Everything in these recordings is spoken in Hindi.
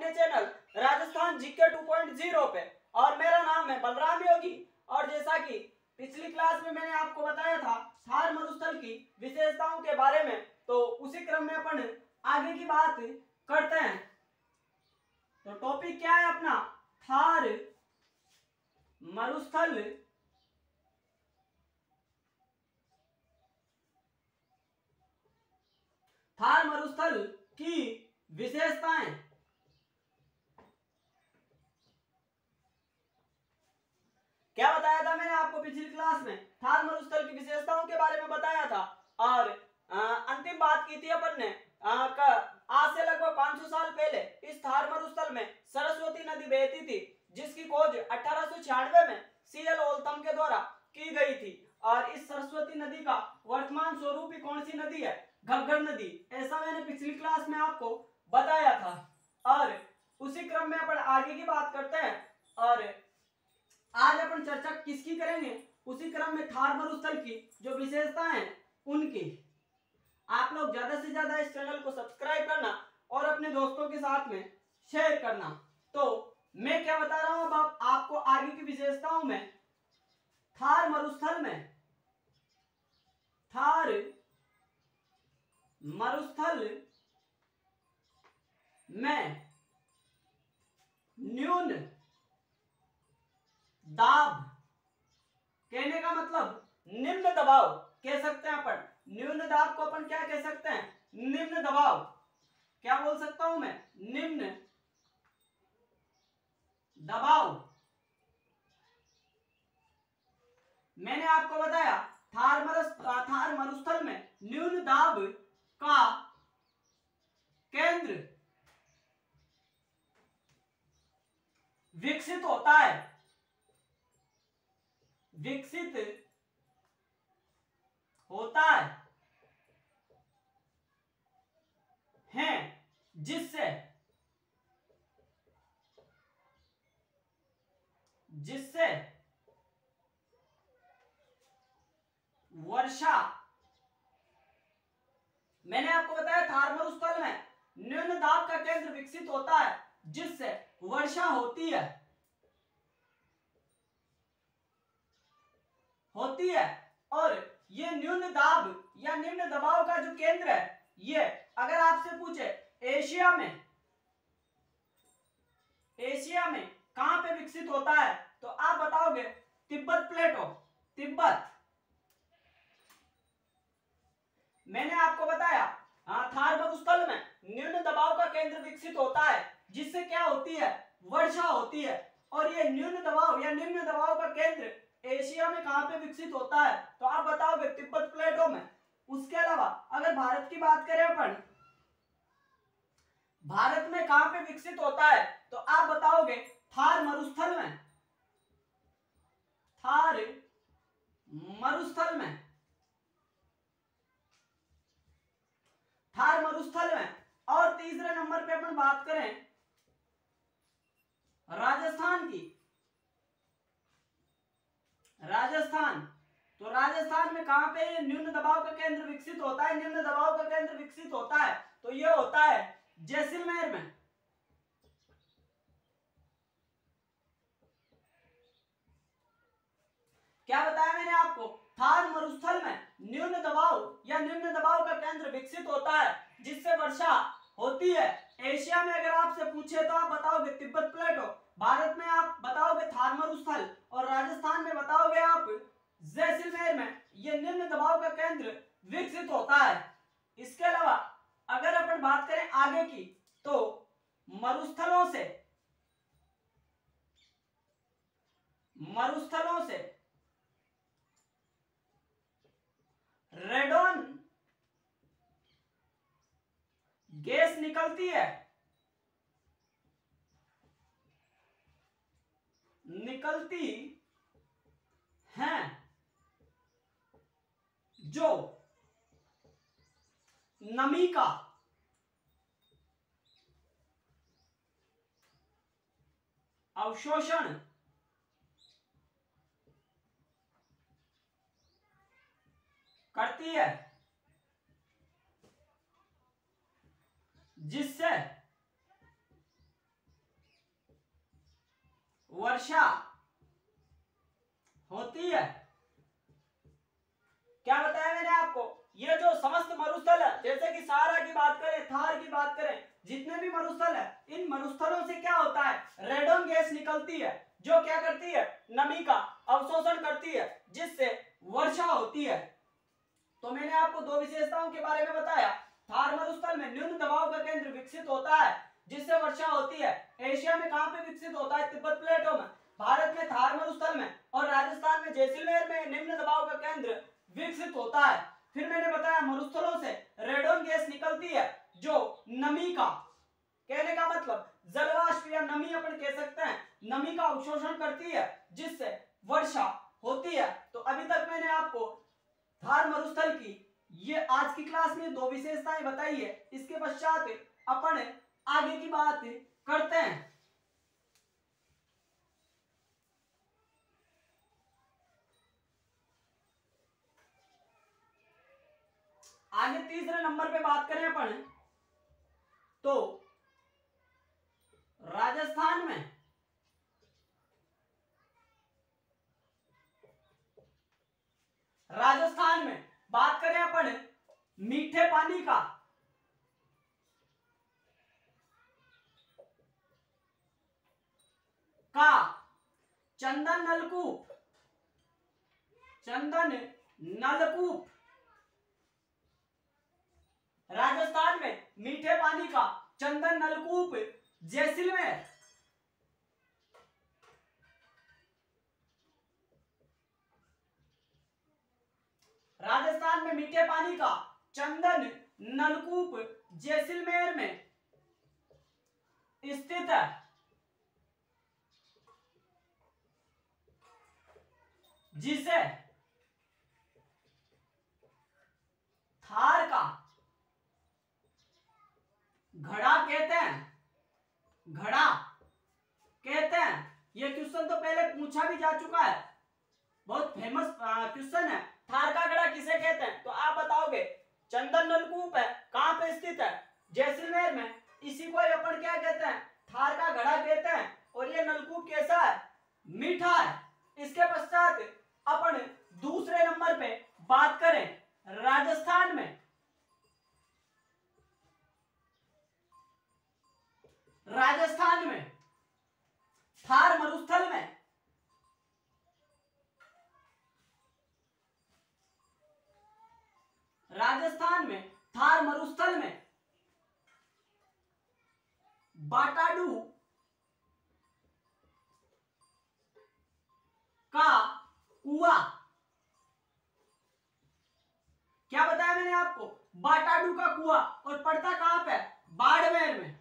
अपने चैनल राजस्थान जीके 2.0 पे। और मेरा नाम है बलराम योगी। और जैसा कि पिछली क्लास में मैंने आपको बताया था थार मरुस्थल की विशेषताओं के बारे में, तो उसी क्रम में अपन आगे की बात करते हैं। तो टॉपिक क्या है अपना? थार मरुस्थल थार मरुस्थल की विशेषताएं। क्या बताया था मैंने आपको पिछली क्लास में? थार मरुस्थल की विशेषताओं के बारे में बताया था। और अंतिम बात की थी अपन ने आज से लगभग 500 साल पहले इस थार मरुस्थल में सरस्वती नदी बहती थी, जिसकी खोज 1896 में सीएल ओल्थम के द्वारा की गई थी। और इस सरस्वती नदी का वर्तमान स्वरूप कौन सी नदी है? घग्गर नदी। ऐसा मैंने पिछली क्लास में आपको बताया था। और उसी क्रम में अपन आगे की बात करते हैं। और आज अपन चर्चा किसकी करेंगे? उसी क्रम में थार मरुस्थल की जो विशेषताएं हैं उनकी। आप लोग ज्यादा से ज्यादा इस चैनल को सब्सक्राइब करना और अपने दोस्तों के साथ में शेयर करना। तो मैं क्या बता रहा हूं अब आपको आगे की विशेषताओं में। थार मरुस्थल में न्यून दाब, कहने का मतलब निम्न दबाव कह सकते हैं अपन। न्यून दाब को अपन क्या कह सकते हैं? निम्न दबाव। क्या बोल सकता हूं मैं? निम्न दबाव। मैंने आपको बताया थार मरुस्थल में न्यून दाब का केंद्र विकसित होता है जिससे वर्षा। मैंने आपको बताया थार मरुस्थल में न्यून दाब का केंद्र विकसित होता है जिससे वर्षा होती है। और ये न्यून दाब या निम्न दबाव का जो केंद्र है, ये अगर आपसे पूछे एशिया में कहां पे विकसित होता है, तो आप बताओगे तिब्बत प्लेटो। तिब्बत। मैंने आपको बताया थार मरुस्थल में न्यून दबाव का केंद्र विकसित होता है जिससे क्या होती है? वर्षा होती है। और ये न्यून दबाव या निम्न दबाव का केंद्र एशिया में कहां पे विकसित होता है, तो आप बताओगे तिब्बत प्लेटो में। उसके अलावा अगर भारत की बात करें अपन, भारत में कहां पे विकसित होता है, तो आप बताओगे थार मरुस्थल में। थार मरुस्थल में। और तीसरे नंबर पे अपन बात करें राजस्थान की। तो राजस्थान में कहां पे न्यून दबाव का केंद्र विकसित होता है? निम्न दबाव का केंद्र विकसित होता है, तो यह होता है जैसलमेर में। क्या बताया मैंने आपको? थार मरुस्थल में न्यून दबाव या निम्न दबाव का केंद्र विकसित होता है जिससे वर्षा होती है। एशिया में अगर आपसे पूछे तो आप बताओगे तिब्बत प्लेटो, भारत में आप बताओगे थार मरुस्थल, और राजस्थान में बताओगे आप जैसलमेर में ये निम्न दबाव का केंद्र विकसित होता है। इसके अलावा अगर अपन बात करें आगे की, तो मरुस्थलों से रेडॉन गैस निकलती है जो नमी का अवशोषण करती है, जिससे थार की बात करें, जितने भी मरुस्थल है, इन मरुस्थलों से क्या होता है, रेडोन गैस निकलती है, जो क्या करती है, नमी का अवशोषण करती है, जिससे वर्षा होती है। तो मैंने आपको दो विशेषताओं के बारे में बताया। थार मरुस्थल में न्यून दबाव का केंद्र विकसित होता है, जिससे वर्षा होती है। एशिया में कहां पे विकसित होता है, तिब्बत प्लेटों में। भारत में थार मरुस्थल में और राजस्थान में जैसलमेर में निम्न दबाव का केंद्र विकसित होता है। फिर मैंने बताया मरुस्थलों से रेडोन गैस निकलती है, जो नमी का, कहने का मतलब जलवाष्प या नमी अपन कह सकते हैं, नमी का अवशोषण करती है, जिससे वर्षा होती है। तो अभी तक मैंने आपको थार मरुस्थल की ये आज की क्लास में दो विशेषताएं बताई है। इसके पश्चात अपन आगे की बात करते हैं। आगे तीसरे नंबर पे बात करें अपन, तो राजस्थान में बात करें अपन मीठे पानी का चंदन नलकूप राजस्थान में मीठे पानी का चंदन नलकूप जैसलमेर, राजस्थान में मीठे पानी का चंदन नलकूप जैसलमेर में स्थित है, जिसे थार का घड़ा कहते हैं। यह क्वेश्चन तो पहले पूछा भी जा चुका है, बहुत फेमस क्वेश्चन है। थार का घड़ा किसे कहते हैं, तो आप बताओगे चंदन नलकूप है, कहां पे स्थित है, जैसलमेर में। इसी को अपन क्या कहते हैं, थार का घड़ा कहते हैं। और ये नलकूप कैसा है, मीठा है। इसके पश्चात अपन दूसरे नंबर पे बात करें राजस्थान में, थार मरुस्थल में बाटाडू का कुआं, क्या बताया मैंने आपको, बाटाडू का कुआं, और पड़ता कहां पे, बाड़मेर में।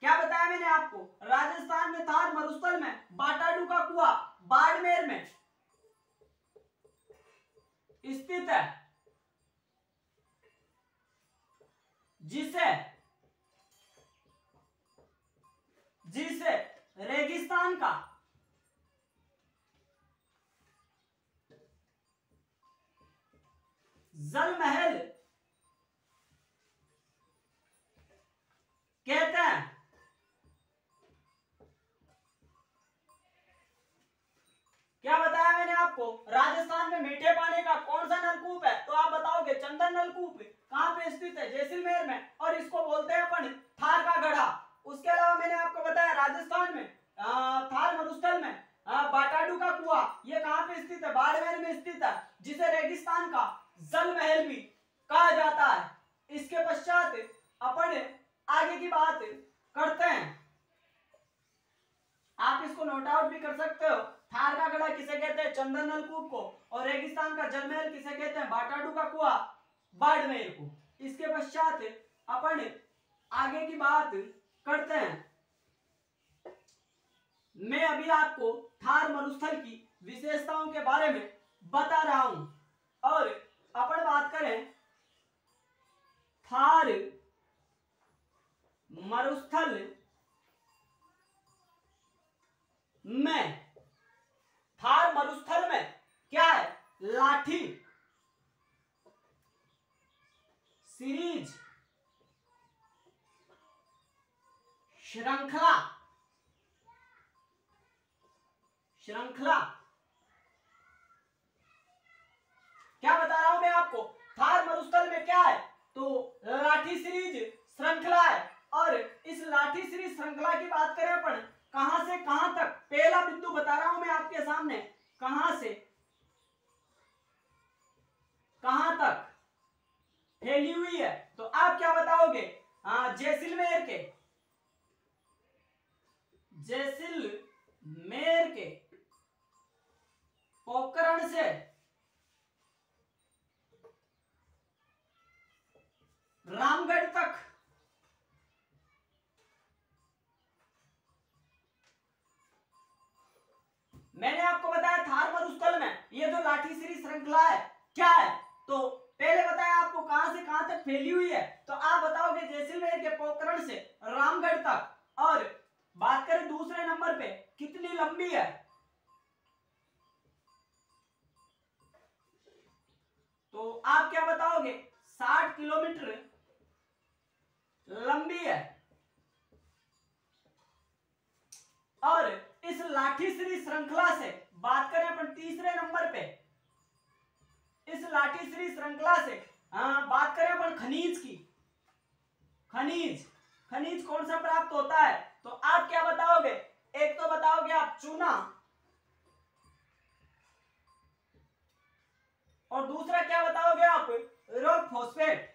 क्या बताया मैंने आपको, राजस्थान में थार मरुस्थल में बाटाडू का कुआं बाड़मेर में स्थित है, जिसे रेगिस्तान का जल महल कहते हैं। क्या बताया मैंने आपको, राजस्थान में मीठे पानी का कौन सा नलकूप है, तो आप बताओगे चंदन नलकूप। कहां पे स्थित है, जैसलमेर में, और इसको बोलते हैं अपन थार का घड़ा। उसके अलावा मैंने आपको बताया राजस्थान में थार मरुस्थल में बाटाडू का कुआं, ये कहां पे स्थित है, बाड़मेर में स्थित है, जिसे रेगिस्तान का जल महल भी कहा जाता है। इसके पश्चात अपन आगे की बात करते हैं। आप इसको नोट आउट भी कर सकते हो। थार का घड़ा किसे कहते हैं, चंदन नलकूप को, और रेगिस्तान का जल महल किसे कहते हैं, बाटाडू का कुआं बाड़मेर को। इसके पश्चात अपन आगे की बात करते हैं। मैं अभी आपको थार मरुस्थल की विशेषताओं के बारे में बता रहा हूं, और अपन बात करें थार मरुस्थल में क्या है, लाठी सीरीज श्रृंखला क्या बता रहा हूं मैं आपको, थार मरुस्थल में क्या है, तो फैली हुई है, तो आप क्या बताओगे? जैसलमेर के पोखरण से रामगढ़ तक मैंने आपको बताया थार मरुस्थल में ये जो लाठीश्री श्रृंखला है क्या है, तो पहले बताया आपको कहां से कहां तक फैली हुई है, तो आप बताओगे जैसलमेर के पोखरण से रामगढ़ तक। और बात करें दूसरे नंबर पे कितनी लंबी है, तो आप क्या बताओगे? 60 किलोमीटर लंबी है। और इस लाठीश्री श्रृंखला से बात करें अपन तीसरे नंबर पे, इस लाठीश्री श्रृंखला से बात करें अपन खनिज की, खनिज कौन सा प्राप्त होता है, तो आप क्या बताओगे? एक तो बताओगे आप चूना, और दूसरा क्या बताओगे आप? Rock phosphate.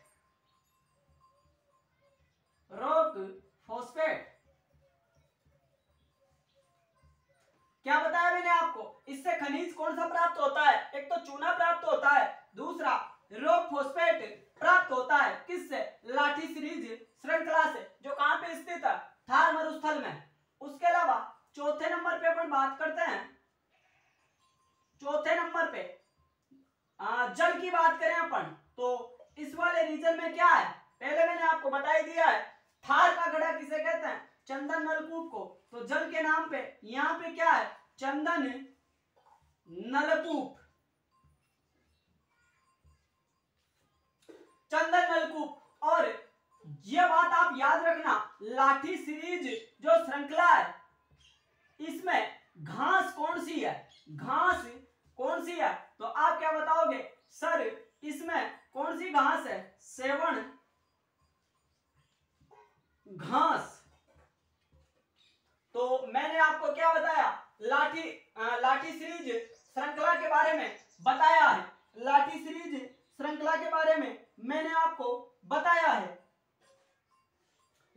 क्या बताया मैंने आपको? इससे खनिज कौन सा प्राप्त होता है? एक तो चूना प्राप्त होता है, दूसरा रॉक फॉस्फेट प्राप्त होता है। किससे? लाठीश्री श्रृंखला से, जो कहां पे स्थित है? थार मरुस्थल में। उसके अलावा चौथे नंबर पे अपन बात करते हैं, चौथे नंबर पे जल की बात करें अपन, तो इस वाले रीजन में क्या है? पहले मैंने आपको बता ही दिया है, थार का गढ़ा किसे कहते हैं? चंदन नलकूप को। तो जल के नाम पे यहां पे क्या है? चंदन नलकूप, चंदन नलकूप। और यह बात आप याद रखना, लाठी सीरीज जो श्रृंखला है इसमें घास कौन सी है? घास कौन सी है? तो आप क्या बताओगे? सर इसमें कौन सी घास है? सेवण घास। तो मैंने आपको क्या बताया? लाठी सीरीज श्रृंखला के बारे में बताया है, लाठी सीरीज श्रृंखला के बारे में मैंने आपको बताया है,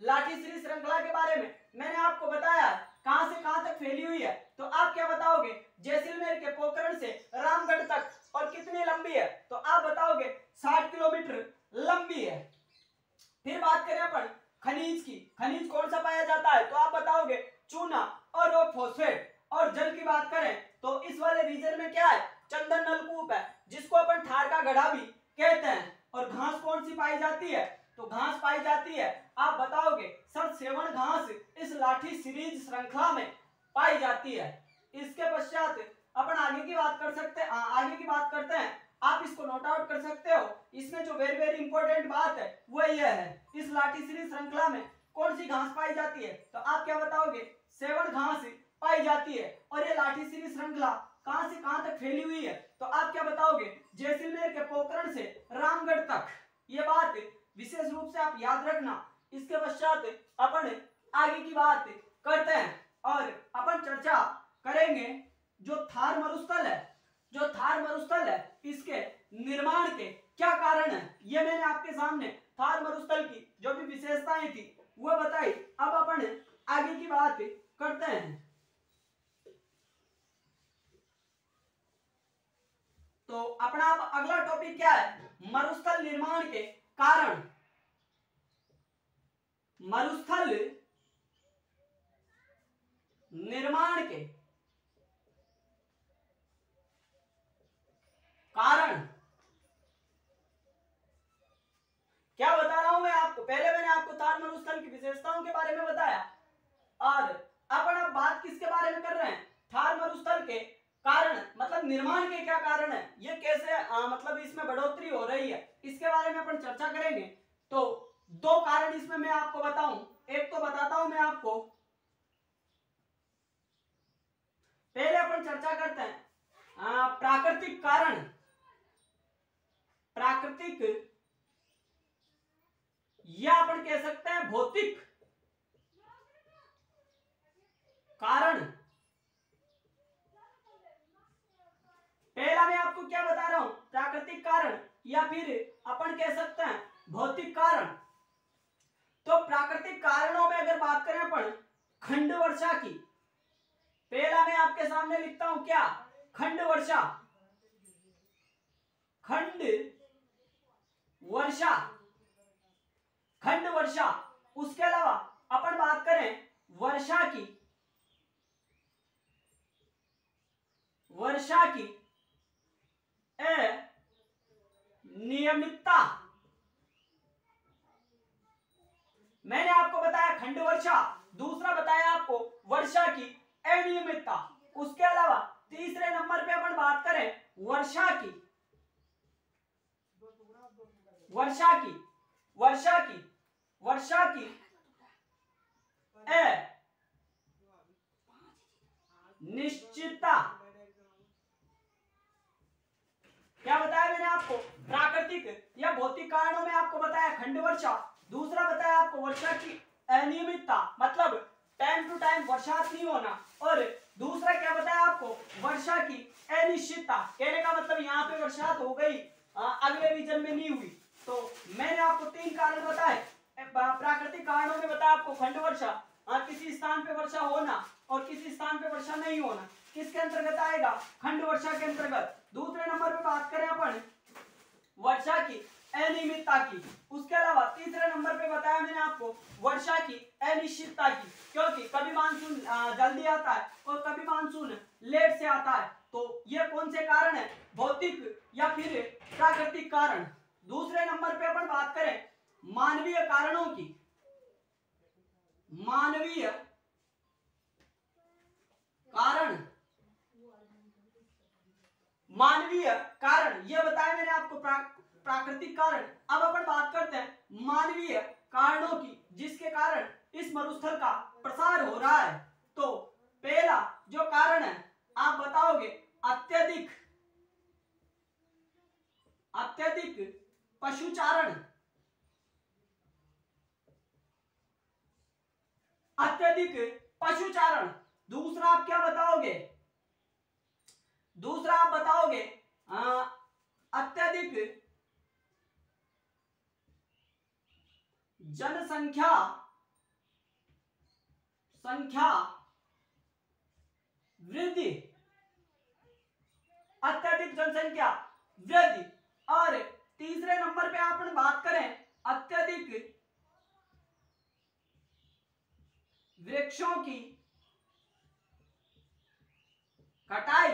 लाठी सीरीज श्रृंखला के बारे में मैंने आपको बताया है कहां से कहां तक फैली हुई है। तो आप क्या बताओगे? जैसलमेर के पोखरण से रामगढ़ तक। और कितनी लंबी है? तो आप बताओगे 60 किलोमीटर लंबी है। फिर बात करें अपन खनिज की, खनिज कौन सा पाया जाता है? तो आप बताओगे चूना और रॉक फॉस्फेट। और जल की बात करें तो इस वाले रीजन में क्या है? चंदन नलकूप है, जिसको अपन थार का गढ़ा भी कहते हैं। और घास कौन सी पाई जाती है? तो घास पाई जाती है, आप बताओगे सर सेवण घास इस लाठी सीरीज श्रृंखला में पाई जाती है। इसके पश्चात अपन आगे की बात कर सकते हैं, आगे की बात करते हैं। आप इसको नोट आउट कर सकते हो। इसमें जो वेरी वेरी इंपॉर्टेंट बात है वो यह है, इस लाठी सीरीज श्रृंखला में कौन सी घास पाई जाती है? तो आप क्या बताओगे? सेवण घास पाई जाती है। और ये लाठी सीरीज श्रृंखला कहां से कहां तक फैली हुई है? तो आप क्या बताओगे? जैसलमेर के पोखरण से रामगढ़ तक। ये बात विशेष रूप से आप याद रखना। इसके पश्चात अपन आगे की बात करते हैं और अपन चर्चा करेंगे जो थार मरुस्थल है, जो थार मरुस्थल है इसके निर्माण के क्या कारण है। ये मैंने आपके सामने थार मरुस्थल की जो भी विशेषताएं थी वो बताई। अब अपन आगे की बात करते हैं। तो अपना अगला टॉपिक क्या है? मरुस्थल निर्माण के कारण। मरुस्थल निर्माण के कारण क्या बता रहा हूं मैं आपको? पहले मैंने आपको थार मरुस्थल की विशेषताओं के बारे में बताया, और अपन अब बात किसके बारे में कर रहे हैं? थार मरुस्थल के कारण, मतलब निर्माण के क्या कारण है, ये कैसे मतलब इसमें बढ़ोतरी हो रही है, इसके बारे में अपन चर्चा करेंगे। तो दो कारण इसमें मैं आपको बताऊं। एक तो बताता हूं मैं आपको, पहले अपन चर्चा करते हैं प्राकृतिक कारण, प्राकृतिक या अपन कह सकते हैं भौतिक कारण। पहला मैं आपको क्या बता रहा हूं? प्राकृतिक कारण, या फिर अपन कह सकते हैं भौतिक कारण। तो प्राकृतिक कारणों में अगर बात करें अपन खंड वर्षा की, पहला मैं आपके सामने लिखता हूं क्या, खंड वर्षा, खंड वर्षा, खंड वर्षा। उसके अलावा अपन बात करें वर्षा की, वर्षा की अनियमितता। मैंने आपको बताया खंड वर्षा, दूसरा बताया आपको वर्षा की अनियमितता। उसके अलावा तीसरे नंबर पे अपन बात करें वर्षा की, वर्षा की, वर्षा की, वर्षा की अनिश्चितता। क्या बताया मैंने आपको, प्राकृतिक या भौतिक कारणों में आपको बताया खंड वर्षा, दूसरा बताया आपको वर्षा की अनियमितता, मतलब टाइम टू टाइम बरसात नहीं होना, और दूसरा क्या बताया आपको, वर्षा की अनिश्चितता। कहने का मतलब यहाँ पे बरसात हो गई, अगले रीजन में नहीं हुई। तो मैंने आपको 3 कारण बताए। प्राकृतिक कारणों में बताया आपको खंड वर्षा, किसी स्थान पे वर्षा होना और किसी स्थान पे वर्षा नहीं होना, किसके अंतर्गत आएगा, खंड वर्षा के अंतर्गत। दूसरे नंबर पे बात करें अपन वर्षा की अनियमितता की। उसके अलावा तीसरे नंबर पे बताया मैंने आपको वर्षा की अनिश्चितता की, क्योंकि कभी मानसून जल्दी आता है और कभी मानसून लेट से आता है। तो ये कौन से कारण है, भौतिक या फिर प्राकृतिक कारण। दूसरे नंबर पे अपन बात करें मानवीय कारणों की, मानवीय कारण, मानवीय कारण ये बताया मैंने आपको प्राकृतिक कारण। अब अपन बात करते हैं मानवीय कारणों की, जिसके कारण इस मरुस्थल का प्रसार हो रहा है। तो पहला जो कारण है आप बताओगे अत्यधिक, अत्यधिक पशुचारण, अत्यधिक पशुचारण। दूसरा आप क्या बताओगे, दूसरा आप बताओगे अत्यधिक जनसंख्या, संख्या वृद्धि, अत्यधिक जनसंख्या वृद्धि। और तीसरे नंबर पे अपन बात करें अत्यधिक वृक्षों की कटाई।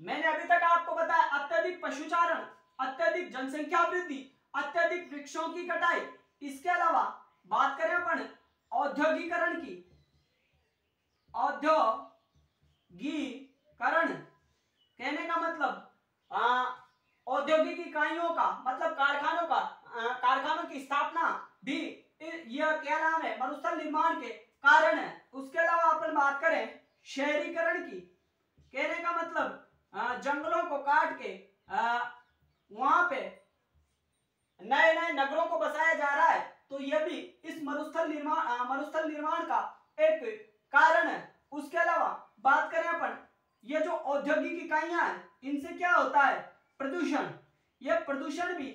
मैंने अभी तक आपको बताया अत्यधिक पशुचारण, अत्यधिक जनसंख्या वृद्धि, अत्यधिक वृक्षों की कटाई। इसके अलावा बात करें अपन औद्योगिकरण की, औद्योगिकरण कहने का मतलब औद्योगिक इकाइयों का मतलब कारखानों का, कारखानों की स्थापना भी यह क्या नाम है, मरुस्थल निर्माण के कारण है। उसके अलावा अपन बात करें शहरीकरण की, कहने का मतलब जंगलों को काट के वहां पे नए नए नगरों को बसाया जा रहा है। तो यह भी इस मरुस्थल निर्माण का एक कारण है। उसके अलावा बात करें अपन ये जो औद्योगिक इकाइयां हैं इनसे क्या होता है, प्रदूषण। यह प्रदूषण भी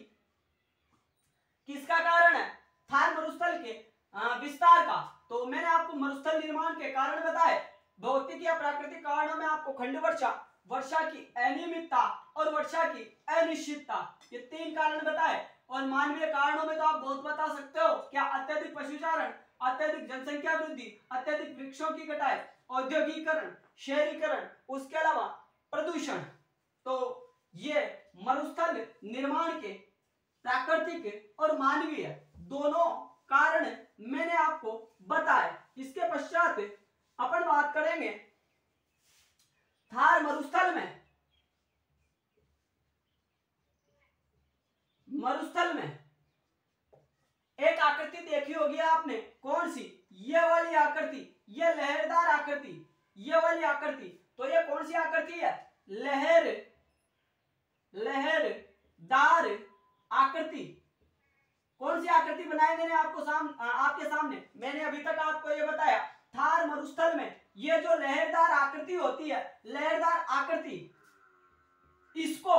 किसका कारण है, थार मरुस्थल के विस्तार का। तो मैंने आपको मरुस्थल निर्माण के कारण बताए। भौतिक या प्राकृतिक कारणों में आपको खंड वर्षा, वर्षा की अनियमितता और वर्षा की अनिश्चितता, ये 3 कारण बताए। और मानवीय कारणों में तो आप बहुत बता सकते हो, क्या अत्यधिक पशुचारण, अत्यधिक जनसंख्या वृद्धि, अत्यधिक वृक्षों की कटाई, औद्योगिकरण, शहरीकरण, उसके अलावा प्रदूषण। तो ये मरुस्थल निर्माण के प्राकृतिक और मानवीय दोनों कारण मैंने आपको बताए। इसके पश्चात अपन बात करेंगे थार मरुस्थल में, मरुस्थल में एक आकृति देखी होगी आपने, कौन सी, ये वाली आकृति, ये लहरदार आकृति, ये वाली आकृति। तो ये कौन सी आकृति है, लहरदार आकृति। कौन सी आकृति बनाई मैंने आपको आपके सामने, मैंने अभी तक आपको ये बताया थार मरुस्थल में ये जो लहरदार आकृति होती है, लहरदार आकृति, इसको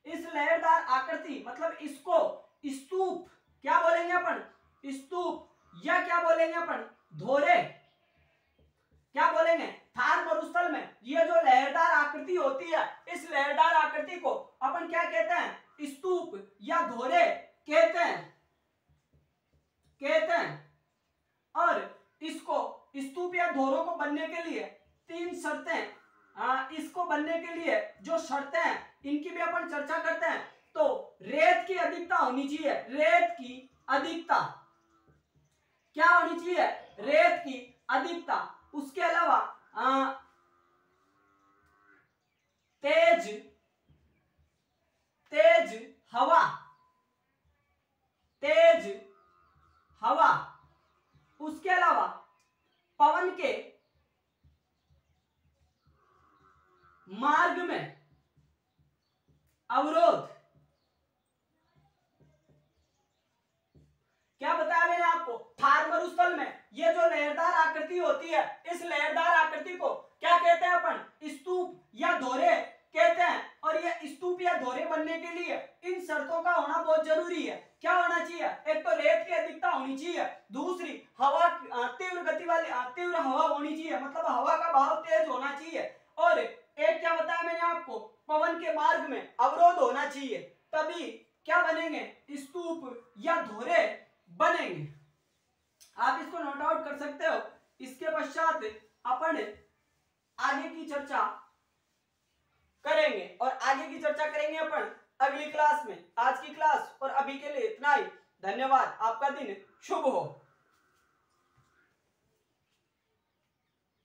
इस लहरदार आकृति मतलब इसको स्तूप क्या बोलेंगे अपन, स्तूप या क्या बोलेंगे अपन, धोरे क्या बोलेंगे। थार मरुस्थल में ये जो लहरदार आकृति होती है, इस लहरदार आकृति को अपन क्या कहते हैं, स्तूप या धोरे कहते हैं। और इसको स्तूप या धोरों को बनने के लिए 3 शर्तें, इसको बनने के लिए जो शर्तें हैं इनकी भी अपन चर्चा करते हैं। तो रेत की अधिकता होनी चाहिए, रेत की अधिकता क्या होनी चाहिए, रेत की अधिकता। उसके अलावा तेज हवा, तेज हवा। उसके अलावा पवन के मार्ग में अवरोध। क्या बताया मैंने आपको, थार मरुस्थल में ये जो लहरदार आकृति होती है, इस लहरदार आकृति को क्या कहते हैं अपन, स्तूप या धोरे कहते हैं। और ये स्तूप या धोरे बनने के लिए इन शर्तों का होना बहुत जरूरी है। क्या होना चाहिए, एक तो रेत की अधिकता होनी चाहिए, दूसरी हवा तीव्र गति वाली तीव्र हवा होनी चाहिए, मतलब हवा का बहाव तेज होना चाहिए, और एक क्या बताया मैंने आपको, पवन के मार्ग में अवरोध होना चाहिए, तभी क्या बनेंगे, स्तूप या धोरे बनेंगे। आप इसको नोट आउट कर सकते हो। इसके पश्चात अपन आगे की चर्चा करेंगे, और आगे की चर्चा करेंगे अपन अगली क्लास में। आज की क्लास और अभी के लिए इतना ही। धन्यवाद, आपका दिन शुभ हो।